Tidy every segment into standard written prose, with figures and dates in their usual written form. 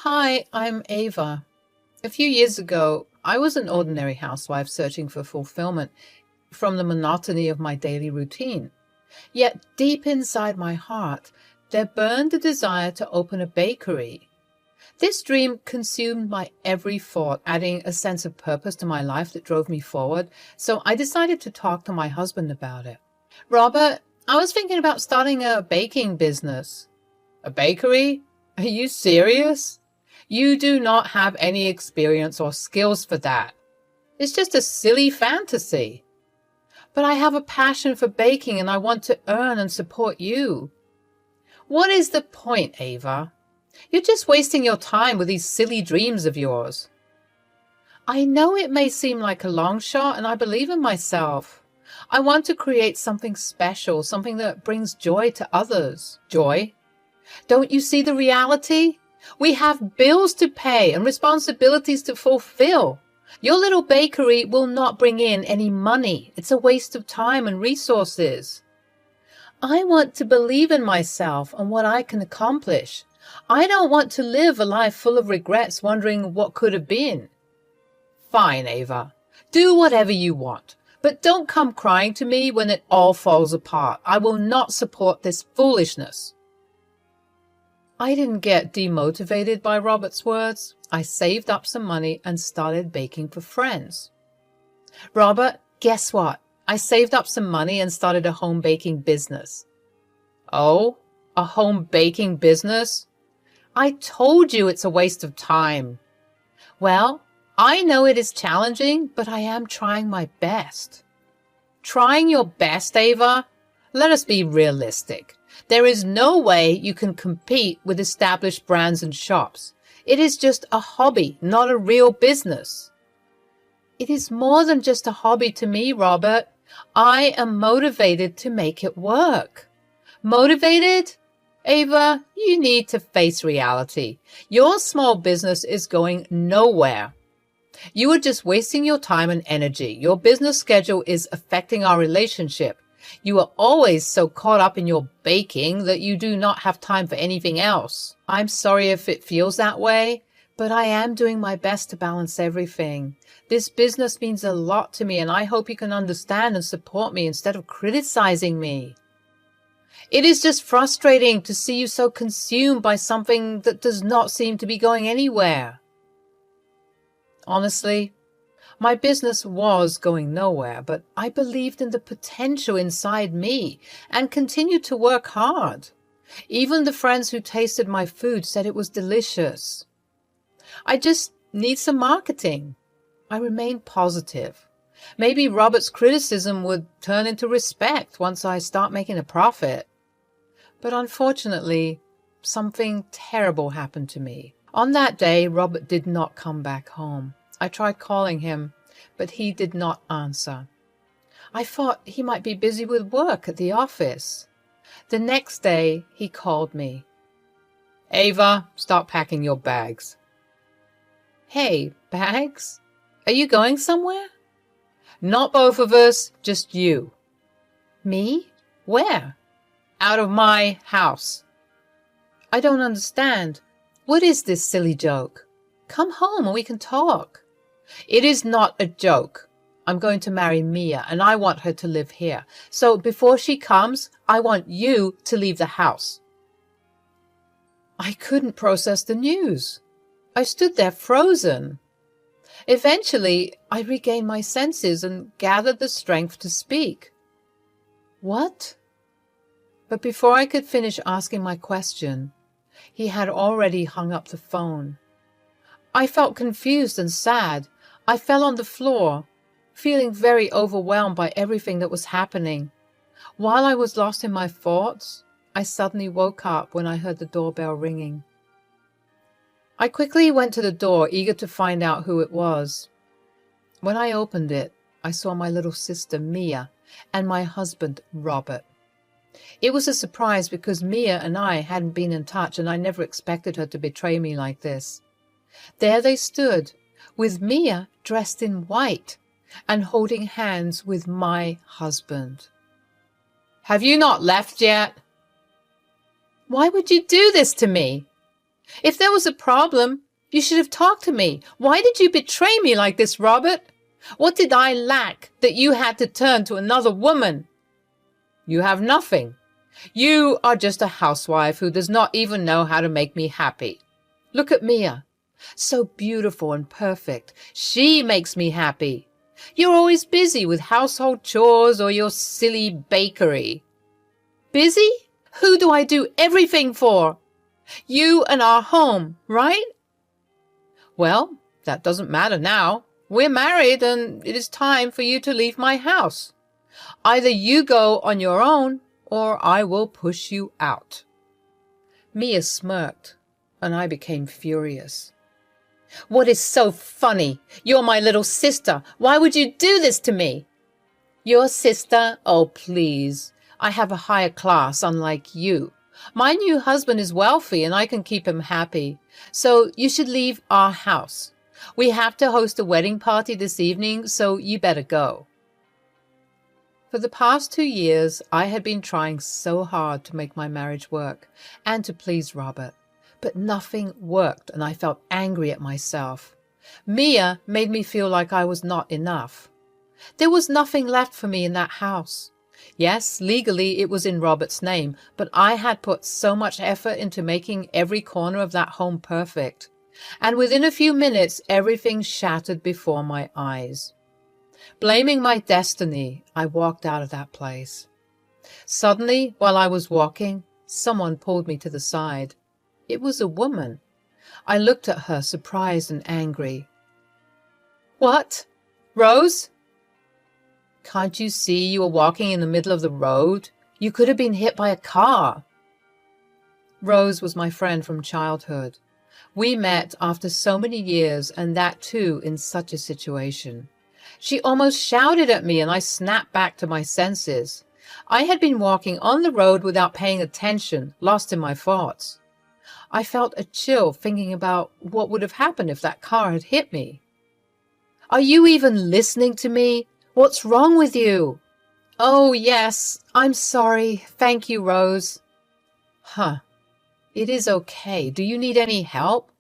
Hi, I'm Ava. A few years ago, I was an ordinary housewife searching for fulfillment from the monotony of my daily routine. Yet, deep inside my heart, there burned a desire to open a bakery. This dream consumed my every thought, adding a sense of purpose to my life that drove me forward, so I decided to talk to my husband about it. Robert, I was thinking about starting a baking business. A bakery? Are you serious? You do not have any experience or skills for that. It's just a silly fantasy. But I have a passion for baking and I want to earn and support you. What is the point, Ava? You're just wasting your time with these silly dreams of yours. I know it may seem like a long shot, and I believe in myself. I want to create something special, something that brings joy to others. Joy? Don't you see the reality? We have bills to pay and responsibilities to fulfill. Your little bakery will not bring in any money. It's a waste of time and resources. I want to believe in myself and what I can accomplish. I don't want to live a life full of regrets wondering what could have been. Fine, Ava. Do whatever you want. But don't come crying to me when it all falls apart. I will not support this foolishness. I didn't get demotivated by Robert's words. I saved up some money and started baking for friends. Robert, guess what? I saved up some money and started a home baking business. Oh, a home baking business? I told you it's a waste of time. Well, I know it is challenging, but I am trying my best. Trying your best, Ava? Let us be realistic. There is no way you can compete with established brands and shops. It is just a hobby, not a real business. It is more than just a hobby to me, Robert. I am motivated to make it work. Motivated? Ava, you need to face reality. Your small business is going nowhere. You are just wasting your time and energy. Your business schedule is affecting our relationship. You are always so caught up in your baking that you do not have time for anything else. I'm sorry if it feels that way, but I am doing my best to balance everything. This business means a lot to me, and I hope you can understand and support me instead of criticizing me. It is just frustrating to see you so consumed by something that does not seem to be going anywhere. Honestly, my business was going nowhere, but I believed in the potential inside me and continued to work hard. Even the friends who tasted my food said it was delicious. I just need some marketing. I remained positive. Maybe Robert's criticism would turn into respect once I start making a profit. But unfortunately, something terrible happened to me. On that day, Robert did not come back home. I tried calling him, but he did not answer. I thought he might be busy with work at the office. The next day, he called me. Ava, start packing your bags. Hey, bags? Are you going somewhere? Not both of us, just you. Me? Where? Out of my house. I don't understand. What is this silly joke? Come home and we can talk. It is not a joke. I'm going to marry Mia, and I want her to live here. So before she comes, I want you to leave the house. I couldn't process the news. I stood there frozen. Eventually, I regained my senses and gathered the strength to speak. What? But before I could finish asking my question, he had already hung up the phone. I felt confused and sad. I fell on the floor, feeling very overwhelmed by everything that was happening. While I was lost in my thoughts, I suddenly woke up when I heard the doorbell ringing. I quickly went to the door, eager to find out who it was. When I opened it, I saw my little sister, Mia, and my husband, Robert. It was a surprise because Mia and I hadn't been in touch, and I never expected her to betray me like this. There they stood, with Mia dressed in white and holding hands with my husband. Have you not left yet? Why would you do this to me? If there was a problem, you should have talked to me. Why did you betray me like this, Robert? What did I lack that you had to turn to another woman? You have nothing. You are just a housewife who does not even know how to make me happy. Look at Mia. So beautiful and perfect. She makes me happy. You're always busy with household chores or your silly bakery. Busy? Who do I do everything for? You and our home, right? Well, that doesn't matter now. We're married and it is time for you to leave my house. Either you go on your own or I will push you out. Mia smirked and I became furious. What is so funny? You're my little sister. Why would you do this to me? Your sister? Oh, please. I have a higher class, unlike you. My new husband is wealthy and I can keep him happy. So you should leave our house. We have to host a wedding party this evening, so you better go. For the past 2 years, I had been trying so hard to make my marriage work and to please Robert. But nothing worked and I felt angry at myself. Mia made me feel like I was not enough. There was nothing left for me in that house. Yes, legally it was in Robert's name, but I had put so much effort into making every corner of that home perfect. And within a few minutes, everything shattered before my eyes. Blaming my destiny, I walked out of that place. Suddenly, while I was walking, someone pulled me to the side. It was a woman. I looked at her, surprised and angry. What? Rose? Can't you see you were walking in the middle of the road? You could have been hit by a car. Rose was my friend from childhood. We met after so many years, and that too in such a situation. She almost shouted at me, and I snapped back to my senses. I had been walking on the road without paying attention, lost in my thoughts. I felt a chill thinking about what would have happened if that car had hit me. Are you even listening to me? What's wrong with you? Oh, yes, I'm sorry. Thank you, Rose. Huh. It is okay. Do you need any help?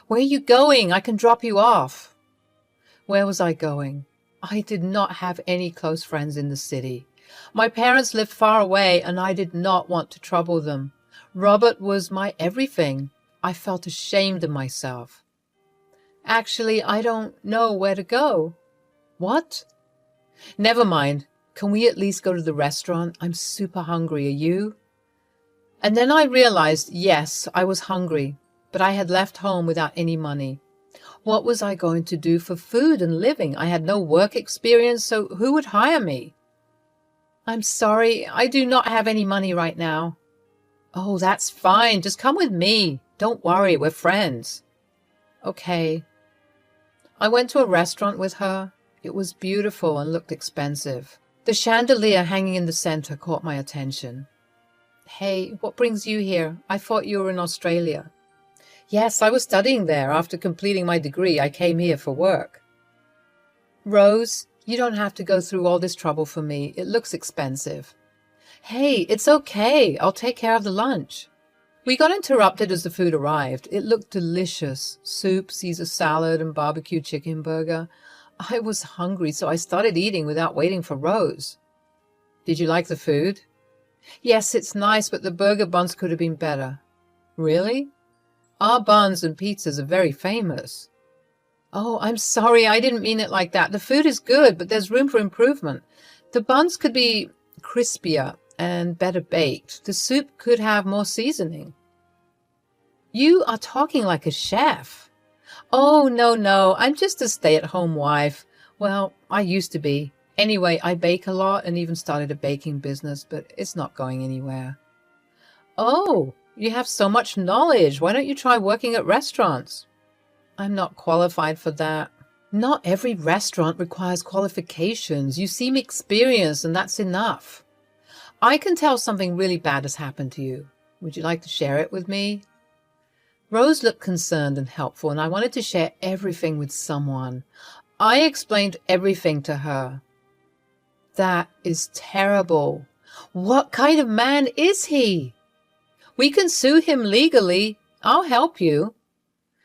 Where are you going? I can drop you off. Where was I going? I did not have any close friends in the city. My parents lived far away, and I did not want to trouble them. Robert was my everything. I felt ashamed of myself. Actually, I don't know where to go. What? Never mind. Can we at least go to the restaurant? I'm super hungry. Are you? And then I realized, yes, I was hungry, but I had left home without any money. What was I going to do for food and living? I had no work experience, so who would hire me? I'm sorry, I do not have any money right now. Oh, that's fine. Just come with me. Don't worry, we're friends. Okay. I went to a restaurant with her. It was beautiful and looked expensive. The chandelier hanging in the center caught my attention. Hey, what brings you here? I thought you were in Australia. Yes, I was studying there. After completing my degree, I came here for work. Rose, you don't have to go through all this trouble for me. It looks expensive. Hey, it's okay. I'll take care of the lunch. We got interrupted as the food arrived. It looked delicious. Soup, Caesar salad, and barbecue chicken burger. I was hungry, so I started eating without waiting for Rose. Did you like the food? Yes, it's nice, but the burger buns could have been better. Really? Our buns and pizzas are very famous. Oh, I'm sorry, I didn't mean it like that. The food is good, but there's room for improvement. The buns could be crispier and better baked. The soup could have more seasoning. You are talking like a chef. Oh, no, I'm just a stay-at-home wife. Well, I used to be. Anyway, I bake a lot and even started a baking business, but it's not going anywhere. Oh, you have so much knowledge. Why don't you try working at restaurants? I'm not qualified for that. Not every restaurant requires qualifications. You seem experienced, and that's enough. I can tell something really bad has happened to you. Would you like to share it with me? Rose looked concerned and helpful, and I wanted to share everything with someone. I explained everything to her. That is terrible. What kind of man is he? We can sue him legally. I'll help you.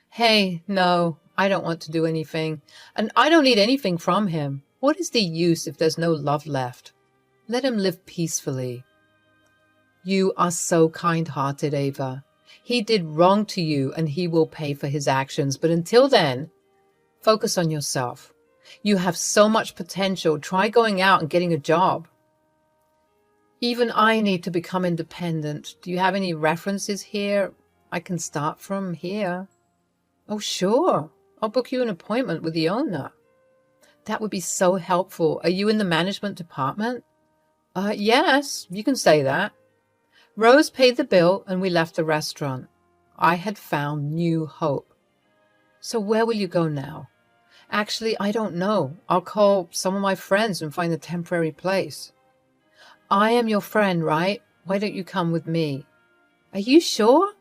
Hey, no, I don't want to do anything. And I don't need anything from him. What is the use if there's no love left? Let him live peacefully. You are so kind-hearted, Ava. He did wrong to you and he will pay for his actions. But until then, focus on yourself. You have so much potential. Try going out and getting a job. Even I need to become independent. Do you have any references here? I can start from here. Oh, sure. I'll book you an appointment with the owner. That would be so helpful. Are you in the management department? Yes, you can say that. Rose paid the bill and we left the restaurant. I had found new hope. So where will you go now? Actually, I don't know. I'll call some of my friends and find a temporary place. I am your friend, right? Why don't you come with me? Are you sure?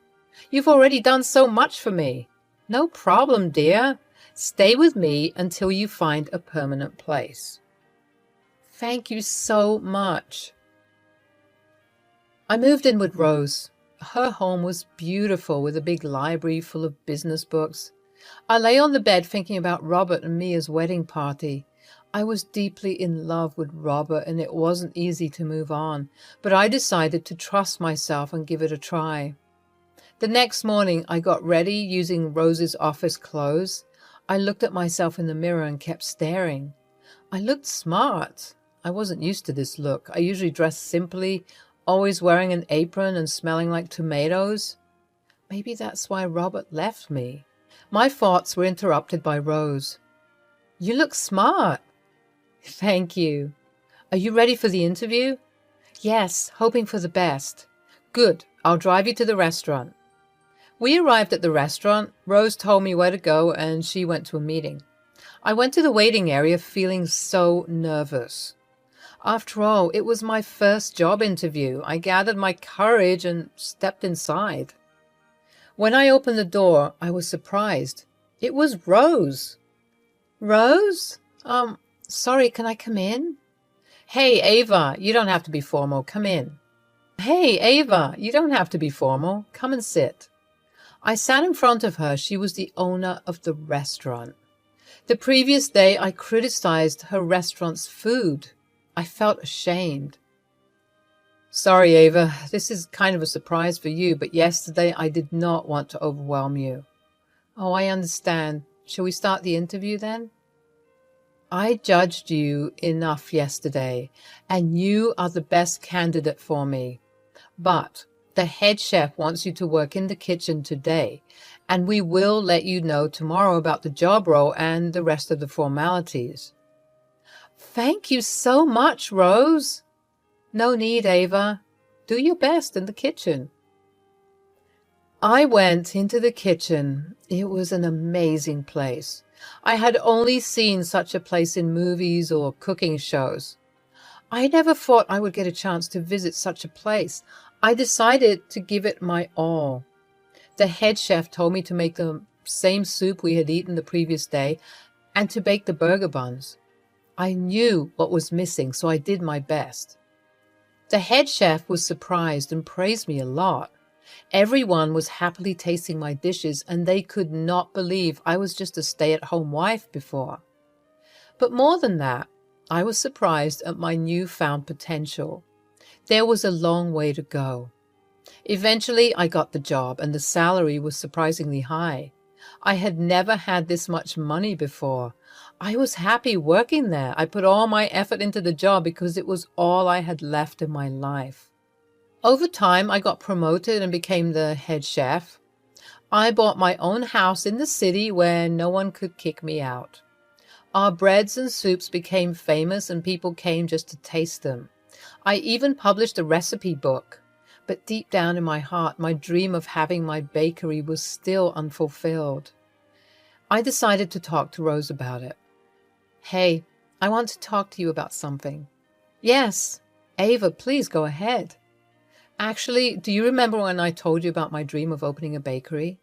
You've already done so much for me. No problem, dear. Stay with me until you find a permanent place. Thank you so much. I moved in with Rose. Her home was beautiful with a big library full of business books. I lay on the bed thinking about Robert and Mia's wedding party. I was deeply in love with Robert and it wasn't easy to move on, but I decided to trust myself and give it a try. The next morning, I got ready using Rose's office clothes. I looked at myself in the mirror and kept staring. I looked smart. I wasn't used to this look. I usually dressed simply, always wearing an apron and smelling like tomatoes. Maybe that's why Robert left me. My thoughts were interrupted by Rose. You look smart. Thank you. Are you ready for the interview? Yes, hoping for the best. Good. I'll drive you to the restaurant. We arrived at the restaurant. Rose told me where to go and she went to a meeting. I went to the waiting area feeling so nervous. After all, it was my first job interview. I gathered my courage and stepped inside. When I opened the door, I was surprised. It was Rose. Rose? Sorry, can I come in? Hey, Ava, you don't have to be formal. Come in. Hey, Ava, you don't have to be formal. Come and sit. I sat in front of her. She was the owner of the restaurant. The previous day, I criticized her restaurant's food. I felt ashamed. Sorry, Ava, this is kind of a surprise for you, but yesterday I did not want to overwhelm you. Oh, I understand. Shall we start the interview then? I judged you enough yesterday, and you are the best candidate for me. But the head chef wants you to work in the kitchen today, and we will let you know tomorrow about the job role and the rest of the formalities. Thank you so much, Rose. No need, Ava. Do your best in the kitchen. I went into the kitchen. It was an amazing place. I had only seen such a place in movies or cooking shows. I never thought I would get a chance to visit such a place. I decided to give it my all. The head chef told me to make the same soup we had eaten the previous day and to bake the burger buns. I knew what was missing, so I did my best. The head chef was surprised and praised me a lot. Everyone was happily tasting my dishes, and they could not believe I was just a stay-at-home wife before. But more than that, I was surprised at my newfound potential. There was a long way to go. Eventually, I got the job, and the salary was surprisingly high. I had never had this much money before. I was happy working there. I put all my effort into the job because it was all I had left in my life. Over time, I got promoted and became the head chef. I bought my own house in the city where no one could kick me out. Our breads and soups became famous and people came just to taste them. I even published a recipe book. But deep down in my heart, my dream of having my bakery was still unfulfilled. I decided to talk to Rose about it. Hey, I want to talk to you about something. Yes, Ava, please go ahead. Actually, do you remember when I told you about my dream of opening a bakery?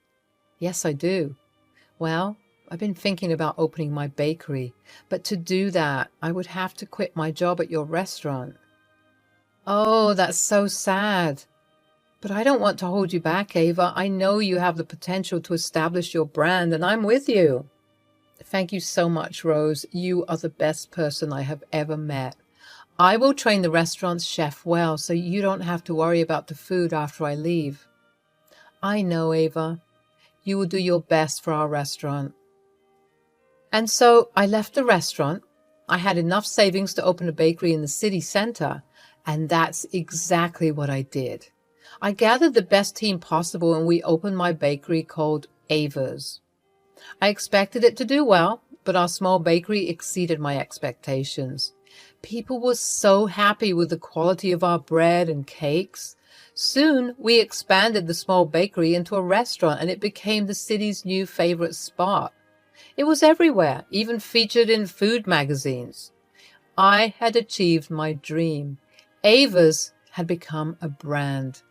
Yes, I do. Well, I've been thinking about opening my bakery, but to do that, I would have to quit my job at your restaurant. Oh, that's so sad. But I don't want to hold you back, Ava. I know you have the potential to establish your brand, and I'm with you. Thank you so much, Rose. You are the best person I have ever met. I will train the restaurant's chef well, so you don't have to worry about the food after I leave. I know, Ava. You will do your best for our restaurant. And so I left the restaurant. I had enough savings to open a bakery in the city center, and that's exactly what I did. I gathered the best team possible, and we opened my bakery called Ava's. I expected it to do well, but our small bakery exceeded my expectations. People were so happy with the quality of our bread and cakes. Soon, we expanded the small bakery into a restaurant, and it became the city's new favorite spot. It was everywhere, even featured in food magazines. I had achieved my dream. Ava's had become a brand.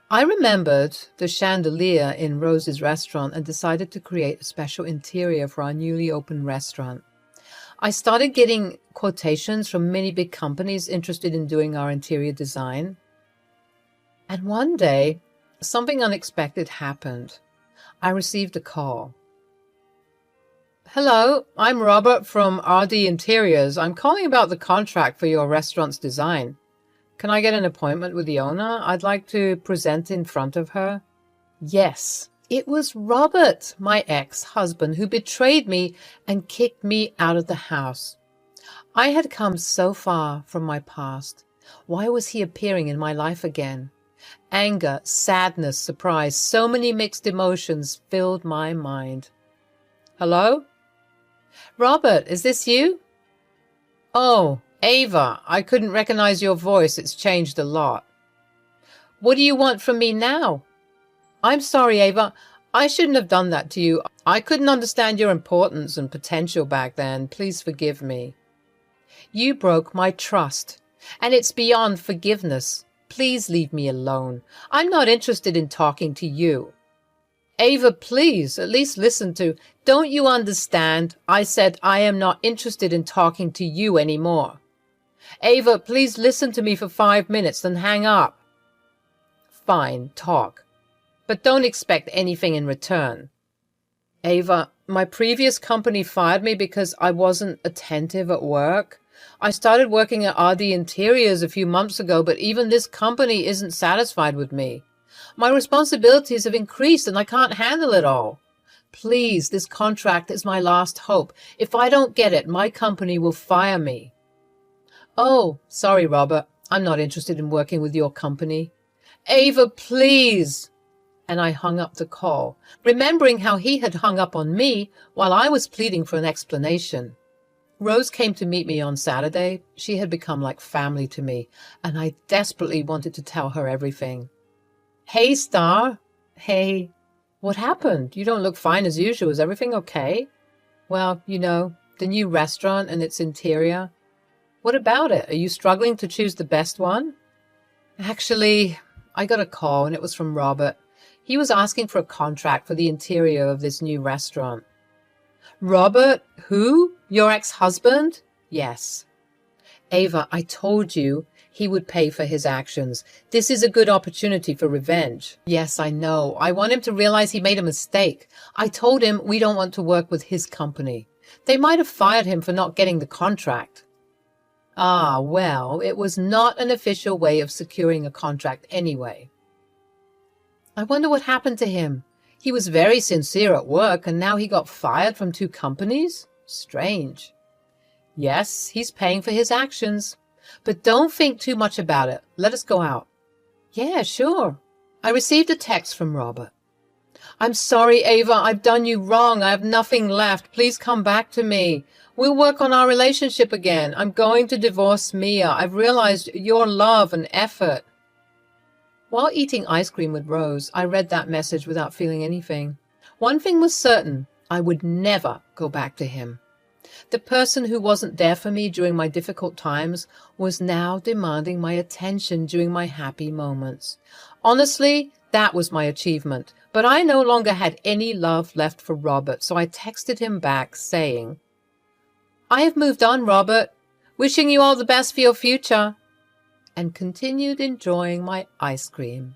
I remembered the chandelier in Rose's restaurant and decided to create a special interior for our newly opened restaurant. I started getting quotations from many big companies interested in doing our interior design. And one day, something unexpected happened. I received a call. Hello, I'm Robert from RD Interiors. I'm calling about the contract for your restaurant's design. Can I get an appointment with the owner? I'd like to present in front of her. Yes, it was Robert, my ex-husband, who betrayed me and kicked me out of the house. I had come so far from my past. Why was he appearing in my life again? Anger, sadness, surprise, so many mixed emotions filled my mind. Hello? Robert, is this you? Oh, Ava, I couldn't recognize your voice. It's changed a lot. What do you want from me now? I'm sorry, Ava. I shouldn't have done that to you. I couldn't understand your importance and potential back then. Please forgive me. You broke my trust, and it's beyond forgiveness. Please leave me alone. I'm not interested in talking to you. Ava, please, at least listen to... Don't you understand? I said I am not interested in talking to you anymore. Ava, please listen to me for 5 minutes, then hang up. Fine, talk. But don't expect anything in return. Ava, my previous company fired me because I wasn't attentive at work. I started working at RD Interiors a few months ago, but even this company isn't satisfied with me. My responsibilities have increased and I can't handle it all. Please, this contract is my last hope. If I don't get it, my company will fire me. Oh, sorry, Robert. I'm not interested in working with your company. Ava, please. And I hung up the call, remembering how he had hung up on me while I was pleading for an explanation. Rose came to meet me on Saturday. She had become like family to me, and I desperately wanted to tell her everything. Hey, Star. Hey. What happened? You don't look fine as usual. Is everything okay? Well, the new restaurant and its interior. What about it? Are you struggling to choose the best one? Actually, I got a call, and it was from Robert. He was asking for a contract for the interior of this new restaurant. Robert? Who? Your ex-husband? Yes. Ava, I told you he would pay for his actions. This is a good opportunity for revenge. Yes, I know. I want him to realize he made a mistake. I told him we don't want to work with his company. They might have fired him for not getting the contract. Ah, well, it was not an official way of securing a contract anyway. I wonder what happened to him. He was very sincere at work, and now he got fired from 2 companies? Strange. Yes, he's paying for his actions. But don't think too much about it. Let us go out. Yeah, sure. I received a text from Robert. I'm sorry, Ava. I've done you wrong. I have nothing left. Please come back to me. We'll work on our relationship again. I'm going to divorce Mia. I've realized your love and effort. While eating ice cream with Rose, I read that message without feeling anything. One thing was certain. I would never go back to him. The person who wasn't there for me during my difficult times was now demanding my attention during my happy moments. Honestly, that was my achievement, but I no longer had any love left for Robert, so I texted him back saying, I have moved on, Robert. Wishing you all the best for your future. And continued enjoying my ice cream.